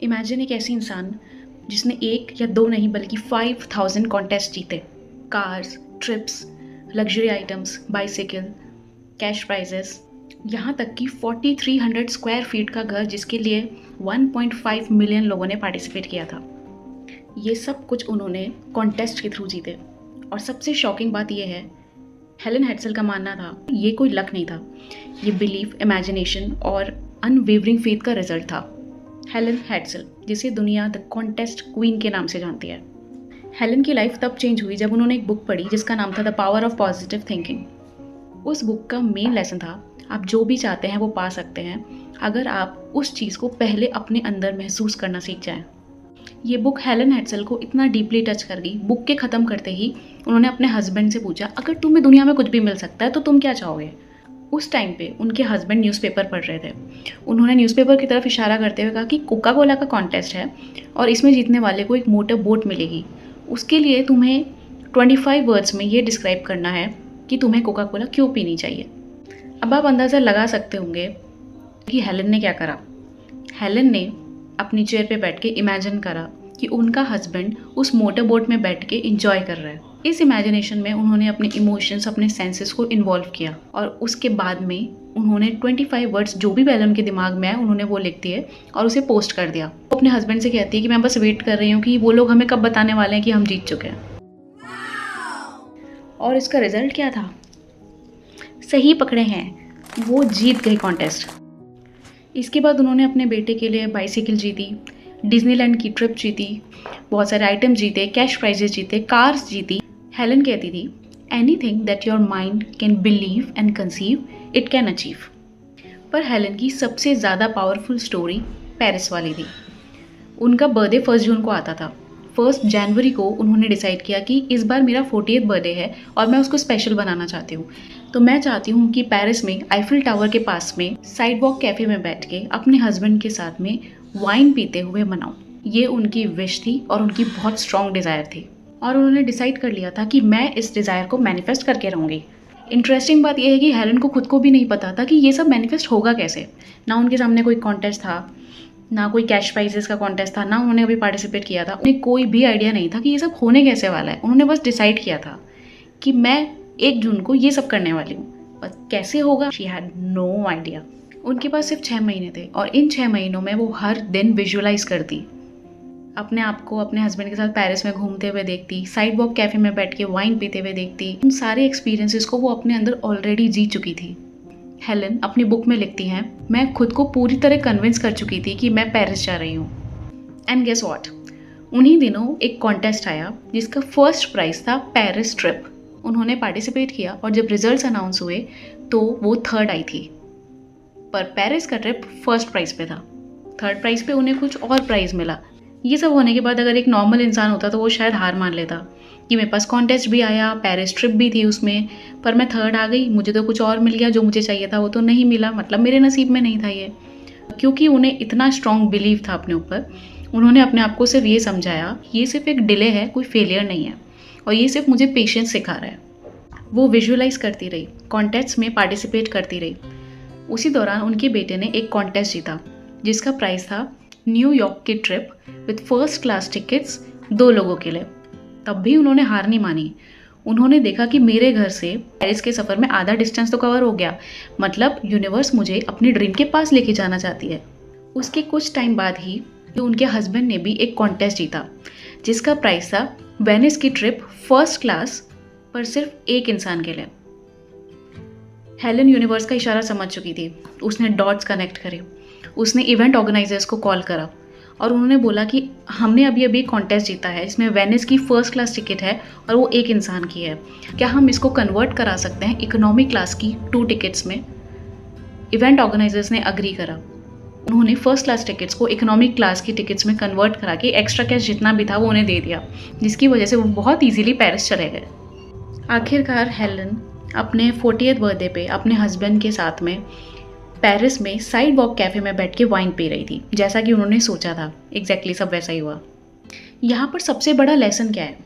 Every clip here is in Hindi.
इमेजिन एक ऐसी इंसान जिसने एक या दो नहीं बल्कि 5000 कॉन्टेस्ट जीते। Cars, trips, luxury items, bicycle, cash prices, यहाँ तक कि 4300 स्क्वायर फीट का घर जिसके लिए 1.5 मिलियन लोगों ने पार्टिसिपेट किया था। ये सब कुछ उन्होंने कॉन्टेस्ट के थ्रू जीते। और सबसे शॉकिंग बात यह है, हेलन हेड्सल का मानना था ये कोई लक नहीं था, ये बिलीफ, इमेजिनेशन और अनवेवरिंग फेथ का रिजल्ट था। हेलन हेड्सल, जिसे दुनिया द कॉन्टेस्ट क्वीन के नाम से जानती है। हेलन की लाइफ तब चेंज हुई जब उन्होंने एक बुक पढ़ी जिसका नाम था the power of positive thinking. उस बुक का मेन लेसन था, आप जो भी चाहते हैं वो पा सकते हैं अगर आप उस चीज़ को पहले अपने अंदर महसूस करना सीख जाएं। ये बुक हेलन हेड्सल को इतना डीपली टच कर गई, बुक के ख़त्म करते ही उन्होंने अपने हस्बैंड से पूछा, अगर तुम्हें दुनिया में कुछ भी मिल सकता है तो तुम क्या चाहोगे। उस टाइम पे उनके हस्बैंड न्यूज़पेपर पढ़ रहे थे। उन्होंने न्यूज़पेपर की तरफ इशारा करते हुए कहा कि कोका कोला का कॉन्टेस्ट है और इसमें जीतने वाले को एक मोटर बोट मिलेगी। उसके लिए तुम्हें 25 वर्ड्स में ये डिस्क्राइब करना है कि तुम्हें कोका कोला क्यों पीनी चाहिए। अब आप अंदाज़ा लगा सकते होंगे कि हेलन ने क्या करा। हेलन ने अपनी चेयर पे बैठ के इमेजिन करा कि उनका हस्बैंड उस मोटर बोट में बैठ के इंजॉय कर रहा है। इस इमेजिनेशन में उन्होंने अपने इमोशंस, अपने सेंसेस को इन्वॉल्व किया और उसके बाद में उन्होंने 25 वर्ड्स जो भी पहले उनके दिमाग में आए उन्होंने वो लिख दिए और उसे पोस्ट कर दिया। वो अपने हस्बैंड से कहती है कि मैं बस वेट कर रही हूँ कि वो लोग हमें कब बताने वाले हैं कि हम जीत चुके हैं। और इसका रिजल्ट क्या था? सही पकड़े हैं, वो जीत गई कॉन्टेस्ट। इसके बाद उन्होंने अपने बेटे के लिए बाइसिकल जीती, डिज्नीलैंड की ट्रिप जीती, बहुत सारे आइटम जीते, कैश प्राइजेस जीते, कार्स जीती। हेलन कहती थी, anything that your mind can believe and conceive it can achieve. पर हेलन की सबसे ज़्यादा पावरफुल स्टोरी पेरिस वाली थी। उनका बर्थडे 1 जून को आता था। 1 जनवरी को उन्होंने डिसाइड किया कि इस बार मेरा 40th बर्थडे है और मैं उसको स्पेशल बनाना चाहती हूँ, तो मैं चाहती हूँ कि पेरिस में आईफिल टावर के पास में साइड वॉक कैफ़े में बैठ के अपने हस्बैंड के साथ में वाइन पीते हुए मनाऊँ। ये उनकी विश थी और उनकी बहुत स्ट्रॉन्ग डिज़ायर थी और उन्होंने डिसाइड कर लिया था कि मैं इस डिज़ायर को मैनिफेस्ट करके रहूँगी। इंटरेस्टिंग बात यह है कि हेलन को खुद को भी नहीं पता था कि ये सब मैनिफेस्ट होगा कैसे। ना उनके सामने कोई कॉन्टेस्ट था, ना कोई कैश प्राइजेस का कॉन्टेस्ट था, ना उन्होंने कभी पार्टिसिपेट किया था। उन्हें कोई भी आइडिया नहीं था कि ये सब होने कैसे वाला है। उन्होंने बस डिसाइड किया था कि मैं 1 जून को ये सब करने वाली हूँ, पर कैसे होगा शी हैड नो आइडिया। उनके पास सिर्फ 6 महीने थे और इन 6 महीनों में वो हर दिन विजुअलाइज करती, अपने आप को अपने हस्बैंड के साथ पेरिस में घूमते हुए देखती, साइड वॉक कैफ़े में बैठ के वाइन पीते हुए देखती। इन सारे एक्सपीरियंसेस को वो अपने अंदर ऑलरेडी जी चुकी थी। हेलन अपनी बुक में लिखती हैं, मैं खुद को पूरी तरह कन्विंस कर चुकी थी कि मैं पेरिस जा रही हूँ। एंड गेस व्हाट, उन्हीं दिनों एक कॉन्टेस्ट आया जिसका फर्स्ट प्राइज़ था पेरिस ट्रिप। उन्होंने पार्टिसिपेट किया और जब रिजल्ट्स अनाउंस हुए तो वो 3rd आई थी, पर पेरिस का ट्रिप फर्स्ट प्राइज़ पे था। 3rd प्राइज़ पे उन्हें कुछ और प्राइज़ मिला। ये सब होने के बाद अगर एक नॉर्मल इंसान होता तो वो शायद हार मान लेता कि मेरे पास कॉन्टेस्ट भी आया, पेरिस ट्रिप भी थी उसमें, पर मैं 3rd आ गई, मुझे तो कुछ और मिल गया, जो मुझे चाहिए था वो तो नहीं मिला, मतलब मेरे नसीब में नहीं था ये। क्योंकि उन्हें इतना स्ट्रॉन्ग बिलीव था अपने ऊपर, उन्होंने अपने आप को सिर्फ ये समझाया, ये सिर्फ एक डिले है, कोई फेलियर नहीं है और ये सिर्फ मुझे पेशेंस सिखा रहा है। वो विजुअलाइज करती रही, कॉन्टेस्ट में पार्टिसिपेट करती रही। उसी दौरान उनके बेटे ने एक कॉन्टेस्ट जीता जिसका प्राइज़ था न्यूयॉर्क की trip with first class tickets 2 लोगों के लिए। तब भी उन्होंने हार नहीं मानी। उन्होंने देखा कि मेरे घर से पेरिस के सफ़र में आधा डिस्टेंस तो कवर हो गया, मतलब यूनिवर्स मुझे अपने ड्रीम के पास लेके जाना चाहती है। उसके कुछ टाइम बाद ही उनके हस्बैंड ने भी एक कॉन्टेस्ट जीता जिसका प्राइस था वेनिस की ट्रिप फर्स्ट क्लास, पर सिर्फ एक इंसान के लिए। हेलन यूनिवर्स का इशारा समझ चुकी थी। उसने डॉट्स कनेक्ट करे, उसने इवेंट ऑर्गेनाइजर्स को कॉल करा और उन्होंने बोला कि हमने अभी अभी कॉन्टेस्ट जीता है, इसमें वेनिस की फर्स्ट क्लास टिकट है और वो एक इंसान की है, क्या हम इसको कन्वर्ट करा सकते हैं इकोनॉमी क्लास की 2 टिकट्स में। इवेंट ऑर्गेनाइजर्स ने अग्री करा। उन्होंने फर्स्ट क्लास टिकट्स को इकोनॉमिक क्लास की टिकट्स में कन्वर्ट करा के एक्स्ट्रा कैश जितना भी था वो उन्हें दे दिया, जिसकी वजह से वो बहुत ईजीली पेरिस चले गए। आखिरकार हेलन अपने 40th बर्थडे पे अपने हस्बैंड के साथ में पेरिस में साइड वॉक कैफ़े में बैठ के वाइन पी रही थी, जैसा कि उन्होंने सोचा था। एग्जैक्टली सब वैसा ही हुआ। यहाँ पर सबसे बड़ा लेसन क्या है?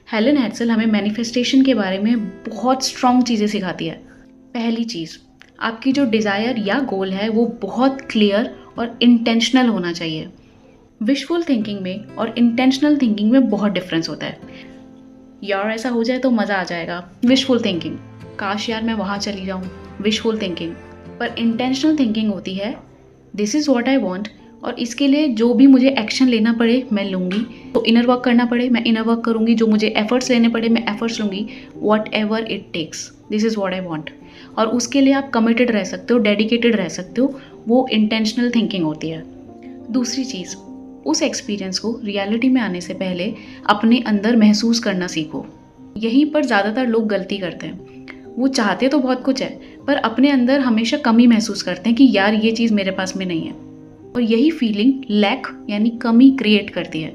हेलन हेड्सल हमें मैनिफेस्टेशन के बारे में बहुत स्ट्रॉन्ग चीज़ें सिखाती है। पहली चीज़, आपकी जो डिज़ायर या गोल है वो बहुत क्लियर और इंटेंशनल होना चाहिए। विशफुल थिंकिंग में और इंटेंशनल थिंकिंग में बहुत डिफरेंस होता है। यार ऐसा हो जाए तो मज़ा आ जाएगा, विशफुल थिंकिंग। काश यार मैं वहाँ चली जाऊँ, विशफुल थिंकिंग। पर इंटेंशनल थिंकिंग होती है this is what I want, और इसके लिए जो भी मुझे एक्शन लेना पड़े मैं लूँगी। तो इनर वर्क करना पड़े मैं इनर वर्क करूँगी, जो मुझे एफर्ट्स लेने पड़े मैं एफर्ट्स लूँगी, whatever it takes, this is what I want. और उसके लिए आप कमिटेड रह सकते हो, डेडिकेटेड रह सकते हो, वो इंटेंशनल थिंकिंग होती है। दूसरी चीज़, उस एक्सपीरियंस को रियलिटी में आने से पहले अपने अंदर महसूस करना सीखो। यहीं पर ज़्यादातर लोग गलती करते हैं। वो चाहते तो बहुत कुछ है, पर अपने अंदर हमेशा कमी महसूस करते हैं कि यार ये चीज़ मेरे पास में नहीं है, और यही फीलिंग लैक यानी कमी क्रिएट करती है।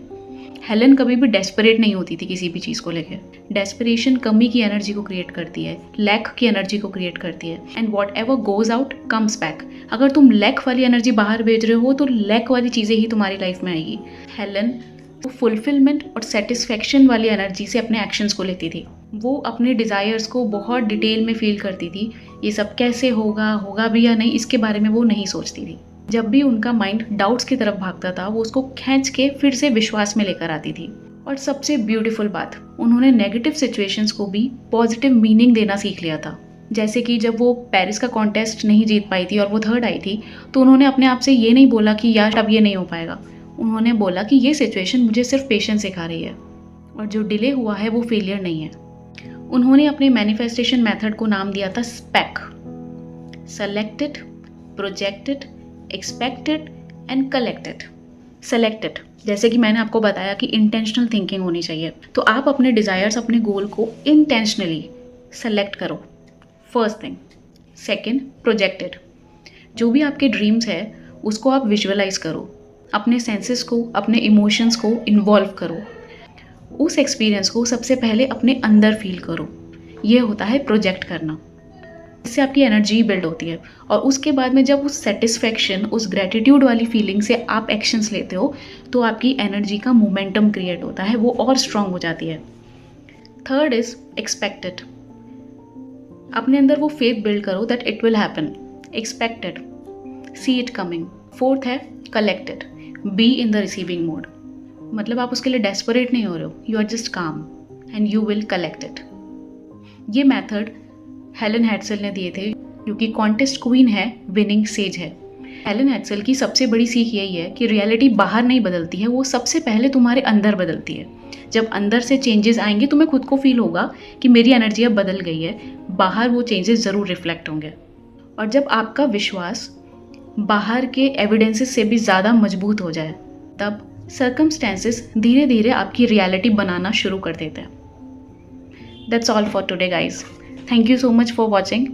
हेलन कभी भी डेस्परेट नहीं होती थी किसी भी चीज़ को लेकर। डेस्परेशन कमी की एनर्जी को क्रिएट करती है, लैक की एनर्जी को क्रिएट करती है, and what ever goes out comes back. अगर तुम लैक वाली एनर्जी बाहर भेज रहे हो तो लैक वाली चीज़ें ही तुम्हारी लाइफ में आएगी। हेलन वो फुलफिलमेंट और सेटिस्फेक्शन वाली एनर्जी से अपने एक्शंस को लेती थी। वो अपने डिज़ायर्स को बहुत डिटेल में फील करती थी। ये सब कैसे होगा भी या नहीं, इसके बारे में वो नहीं सोचती थी। जब भी उनका माइंड डाउट्स की तरफ भागता था, वो उसको खींच के फिर से विश्वास में लेकर आती थी। और सबसे ब्यूटीफुल बात, उन्होंने नेगेटिव सिचुएशंस को भी पॉजिटिव मीनिंग देना सीख लिया था। जैसे कि जब वो पेरिस का कॉन्टेस्ट नहीं जीत पाई थी और वो थर्ड आई थी, तो उन्होंने अपने आप से ये नहीं बोला कि यार अब ये नहीं हो पाएगा। उन्होंने बोला कि ये सिचुएशन मुझे सिर्फ पेशेंस सिखा रही है, और जो डिले हुआ है वो फेलियर नहीं है। उन्होंने अपने मैनिफेस्टेशन मेथड को नाम दिया था SPEC, selected, projected, expected and collected. Selected, जैसे कि मैंने आपको बताया कि इंटेंशनल थिंकिंग होनी चाहिए, तो आप अपने डिज़ायर्स, अपने गोल को इंटेंशनली सेलेक्ट करो, फर्स्ट थिंग। सेकंड, प्रोजेक्टेड, जो भी आपके ड्रीम्स है उसको आप विजुअलाइज करो, अपने सेंसेस को, अपने इमोशंस को इन्वॉल्व करो, उस एक्सपीरियंस को सबसे पहले अपने अंदर फील करो। ये होता है प्रोजेक्ट करना। इससे आपकी एनर्जी बिल्ड होती है, और उसके बाद में जब उस सेटिस्फैक्शन, उस ग्रेटिट्यूड वाली फीलिंग से आप एक्शंस लेते हो तो आपकी एनर्जी का मोमेंटम क्रिएट होता है, वो और स्ट्रांग हो जाती है। थर्ड इज एक्सपेक्टेड, अपने अंदर वो फेथ बिल्ड करो that it will happen. Expected, see it coming. Fourth है collected, be in the receiving mode, मतलब आप उसके लिए डेस्परेट नहीं हो रहे हो, you are just calm and you will collect it. ये मेथड हेलन हेड्सल ने दिए थे, जो कि कॉन्टेस्ट क्वीन है, विनिंग सेज है। हेलन हेड्सल की सबसे बड़ी सीख यही है कि रियलिटी बाहर नहीं बदलती है, वो सबसे पहले तुम्हारे अंदर बदलती है। जब अंदर से चेंजेस आएंगे तुम्हें खुद को फील होगा कि मेरी एनर्जी अब बदल गई है, बाहर वो चेंजेस ज़रूर रिफ्लेक्ट होंगे। और जब आपका विश्वास बाहर के एविडेंसेस से भी ज़्यादा मजबूत हो जाए, तब सर्कमस्टेंसेस धीरे धीरे आपकी रियलिटी बनाना शुरू कर देते हैं। That's all for today guys. Thank you so much for watching.